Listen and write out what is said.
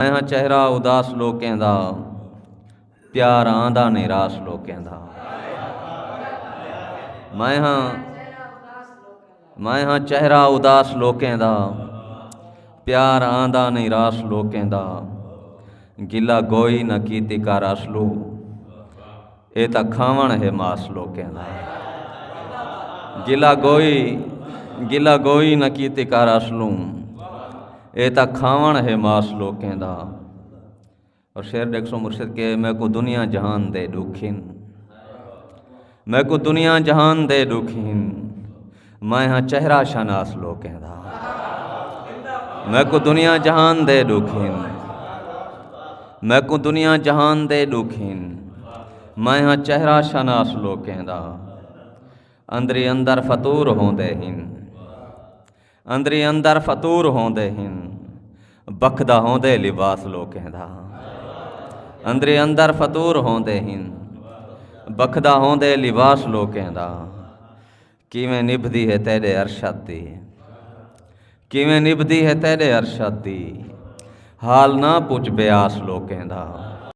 मैं हाँ चेहरा उदास लोकें दा, प्यार आंदा निराश लोकें दा। मैं हाँ चेहरा उदास लोकें दा, प्यार आंदा निराश लोकें दा। गिला गोई न कीती कर असलू, ए तां खावण है मास लोकें दा। गिला गोई न कीती कर असलू, ए तां खावण है मास लोकें दा। और शेर देखो मुर्शिद के मैं को दुनिया जहान दे दुखीन, मैं को दुनिया जहान दे दुखीन। मैं हाँ चेहरा शनास लोकें दा, मैं को दुनिया जहान दे दुखीन। मैं को दुनिया जहान दे दुखीन। मैं हाँ चेहरा शनास लोकें दा। अंदरी अंदर फतूर होंदे हिन, अंदरी अंदर फतूर होंदे हिन। बखदा होंदे लिबास लोकें दा। अंदरी अंदर फतूर होंदे हिन, बखदा होंदे लिबास लोकें दा। किवें निभदी है तेरे अरशद दी, किवें निभदी है तेरे अरशद दी। हाल ना पुछ ब्यास लोकें दा।